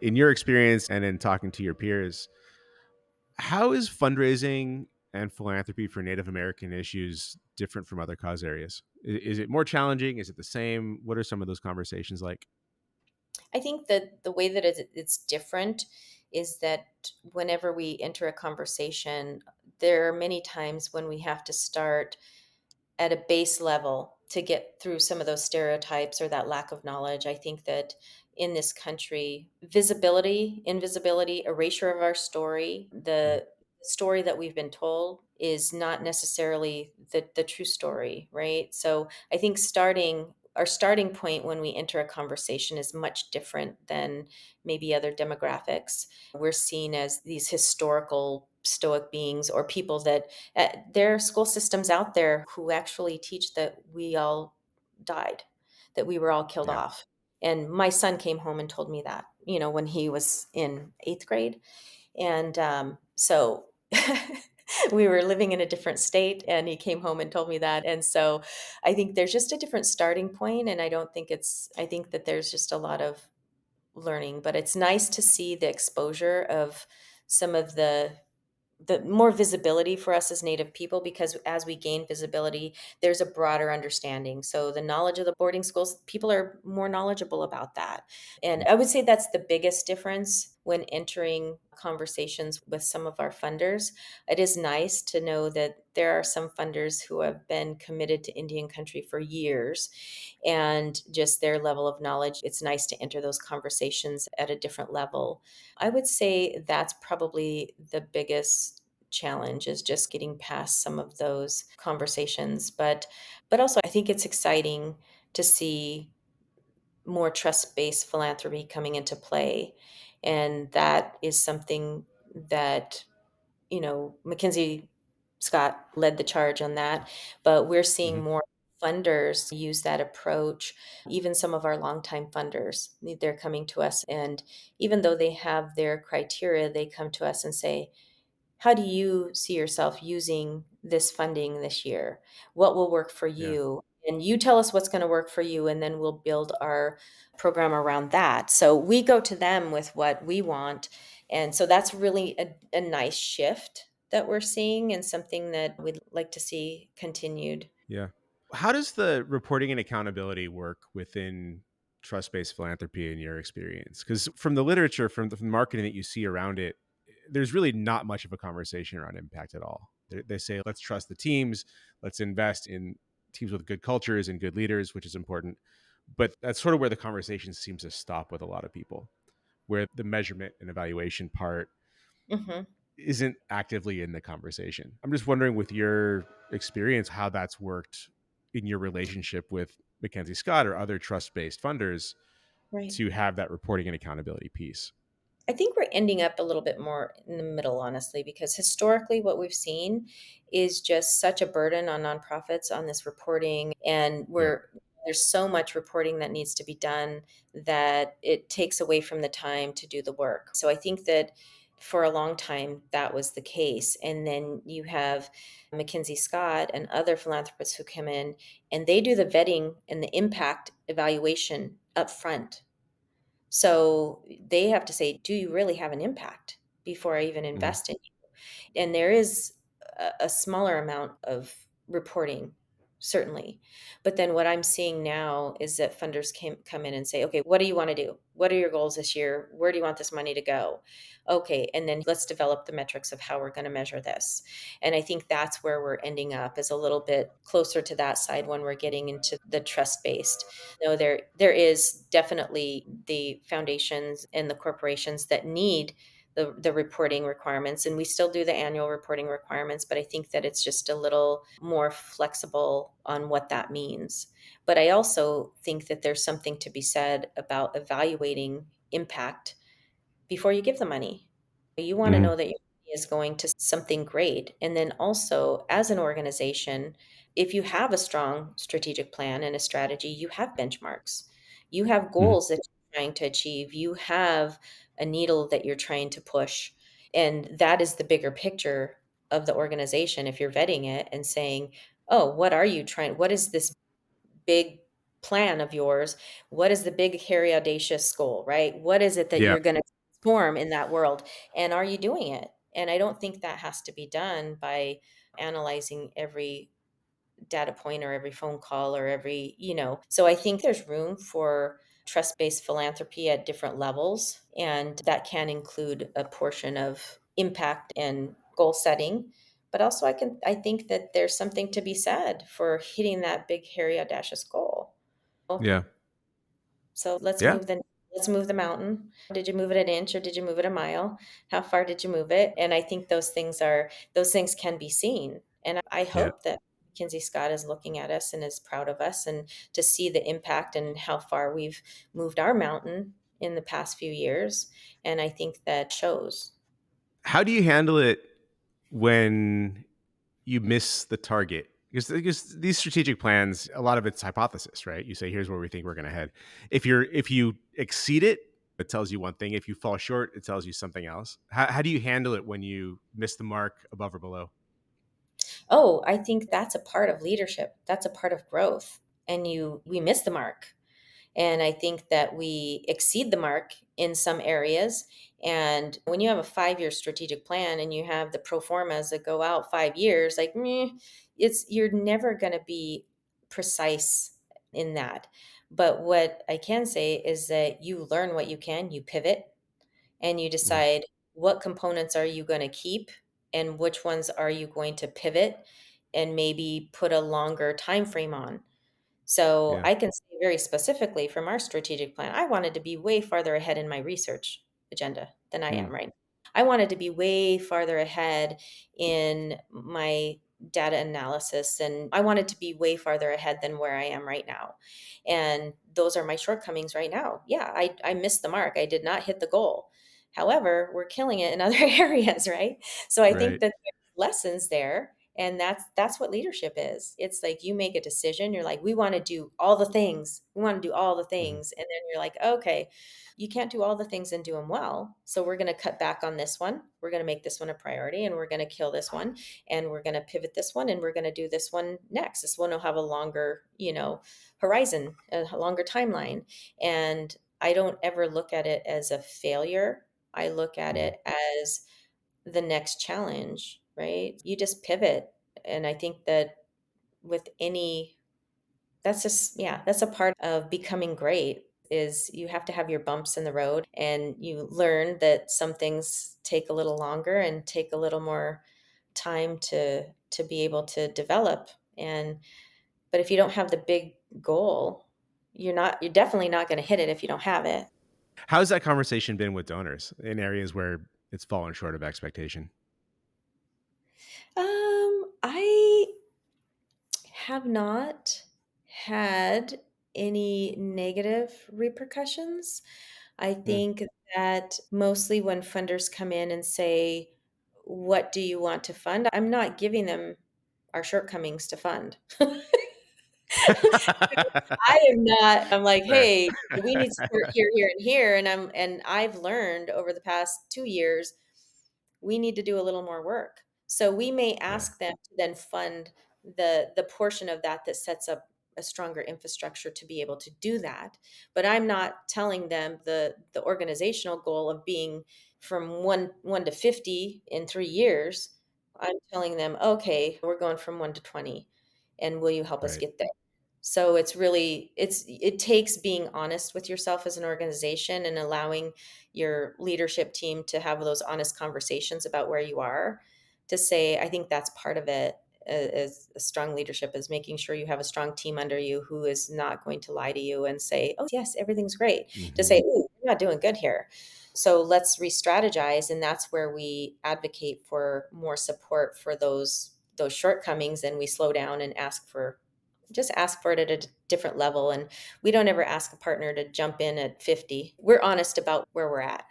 In your experience and in talking to your peers, how is fundraising and philanthropy for Native American issues different from other cause areas? Is it more challenging? Is it the same? What are some of those conversations like? I think that the way that it's different is that whenever we enter a conversation, there are many times when we have to start at a base level to get through some of those stereotypes or that lack of knowledge. I think that in this country, visibility, invisibility, erasure of our story, Mm, the story that we've been told is not necessarily the true story, right? So I think our starting point when we enter a conversation is much different than maybe other demographics. We're seen as these historical stoic beings or people that there are school systems out there who actually teach that we all died, that we were all killed yeah. off. And my son came home and told me that, when he was in eighth grade. And so we were living in a different state, and he came home and told me that. And so I think there's just a different starting point, and I think that there's just a lot of learning, but it's nice to see the exposure of some of the more visibility for us as Native people, because as we gain visibility, there's a broader understanding. So the knowledge of the boarding schools, people are more knowledgeable about that. And Mm, I would say that's the biggest difference when entering conversations with some of our funders. It is nice to know that there are some funders who have been committed to Indian country for years, and just their level of knowledge. It's nice to enter those conversations at a different level. I would say that's probably the biggest challenge, is just getting past some of those conversations. But also I think it's exciting to see more trust-based philanthropy coming into play. And that is something that, Mackenzie Scott led the charge on that, but we're seeing mhm. more funders use that approach. Even some of our longtime funders, they're coming to us, and even though they have their criteria, they come to us and say, how do you see yourself using this funding this year? What will work for Yeah. you? And you tell us what's going to work for you, and then we'll build our program around that. So we go to them with what we want. And so that's really a nice shift that we're seeing, and something that we'd like to see continued. Yeah. How does the reporting and accountability work within trust-based philanthropy in your experience? Because from the literature, from the marketing that you see around it, there's really not much of a conversation around impact at all. They say, let's trust the teams, let's invest in teams with good cultures and good leaders, which is important. But that's sort of where the conversation seems to stop with a lot of people, where the measurement and evaluation part Hmm. isn't actively in the conversation. I'm just wondering, with your experience, how that's worked in your relationship with Mackenzie Scott or other trust based funders Right. to have that reporting and accountability piece. I think we're ending up a little bit more in the middle, honestly, because historically, what we've seen is just such a burden on nonprofits on this reporting. And Yeah. there's so much reporting that needs to be done that it takes away from the time to do the work. So I think that for a long time, that was the case. And then you have Mackenzie Scott and other philanthropists who come in, and they do the vetting and the impact evaluation up front. So they have to say, do you really have an impact before I even Mhm. invest in you? And there is a smaller amount of reporting, certainly. But then what I'm seeing now is that funders can come in and say, okay, what do you want to do? What are your goals this year? Where do you want this money to go? Okay, and then let's develop the metrics of how we're going to measure this. And I think that's where we're ending up, is a little bit closer to that side when we're getting into the trust based. No, there is definitely the foundations and the corporations that need the reporting requirements, and we still do the annual reporting requirements, but I think that it's just a little more flexible on what that means. But I also think that there's something to be said about evaluating impact before you give the money. You want to Mhm. know that your money is going to something great. And then also, as an organization, if you have a strong strategic plan and a strategy, you have benchmarks, you have Mhm. goals that you're trying to achieve, you have a needle that you're trying to push. And that is the bigger picture of the organization. If you're vetting it and saying, oh, what are you trying? What is this big plan of yours. What is the big, hairy, audacious goal, right? What is it that Yeah. you're going to transform in that world? And are you doing it? And I don't think that has to be done by analyzing every data point or every phone call or so I think there's room for trust-based philanthropy at different levels, and that can include a portion of impact and goal setting. But also I think that there's something to be said for hitting that big, hairy, audacious goal. Yeah. So Yeah. let's move the mountain. Did you move it an inch or did you move it a mile? How far did you move it? And I think those things can be seen. And I Yeah. hope that Kinsey Scott is looking at us and is proud of us, and to see the impact and how far we've moved our mountain in the past few years. And I think that shows. How do you handle it when you miss the target? Because these strategic plans, a lot of it's hypothesis, right? You say, here's where we think we're going to head. If you exceed it, it tells you one thing. If you fall short, it tells you something else. How do you handle it when you miss the mark above or below? Oh, I think that's a part of leadership. That's a part of growth. And we miss the mark. And I think that we exceed the mark in some areas. And when you have a 5 year strategic plan and you have the pro formas that go out 5 years, like, meh, you're never going to be precise in that. But what I can say is that you learn what you can, you pivot, and you Mm, decide what components are you going to keep and which ones are you going to pivot and maybe put a longer time frame on. So yeah. I can say very specifically from our strategic plan, I wanted to be way farther ahead in my research agenda than I Mm, am right now. I wanted to be way farther ahead in my data analysis, and I wanted to be way farther ahead than where I am right now. And those are my shortcomings right now. Yeah, I missed the mark. I did not hit the goal. However, we're killing it in other areas, right? So I think right. that there's lessons there, and that's what leadership is. It's like you make a decision, you're like, "We wanna do all the things. We wanna do all the Mhm, things." And then you're like, "Okay, you can't do all the things and do them well. So we're gonna cut back on this one. We're gonna make this one a priority, and we're gonna kill this one, and we're gonna pivot this one, and we're gonna do this one next. This one will have a longer, horizon, a longer timeline." And I don't ever look at it as a failure. I look at mhm. it as the next challenge, right? You just pivot. And I think that with any that's just yeah, that's a part of becoming great is you have to have your bumps in the road, and you learn that some things take a little longer and take a little more time to be able to develop. And but if you don't have the big goal, you're definitely not going to hit it if you don't have it. How's that conversation been with donors in areas where it's fallen short of expectation? I have not had any negative repercussions. I Mm. think that mostly when funders come in and say, "What do you want to fund?" I'm not giving them our shortcomings to fund. I am not I'm like, Fair. "Hey, we need support here, here, and here," and I've learned over the past 2 years, we need to do a little more work. So we may Yeah. ask them to then fund the portion of that that sets up a stronger infrastructure to be able to do that. But I'm not telling them the organizational goal of being from one to 50 in 3 years. I'm telling them, okay, we're going from 1 to 20, and will you help us Right. get there? So it takes being honest with yourself as an organization and allowing your leadership team to have those honest conversations about where you are, to say, I think that's part of it. As a strong leadership is making sure you have a strong team under you who is not going to lie to you and say, "Oh yes, everything's great," to Mhm. say, "Ooh, you're not doing good here, so let's re-strategize." And that's where we advocate for more support for those shortcomings, and we slow down and ask for it at a different level. And we don't ever ask a partner to jump in at 50. We're honest about where we're at.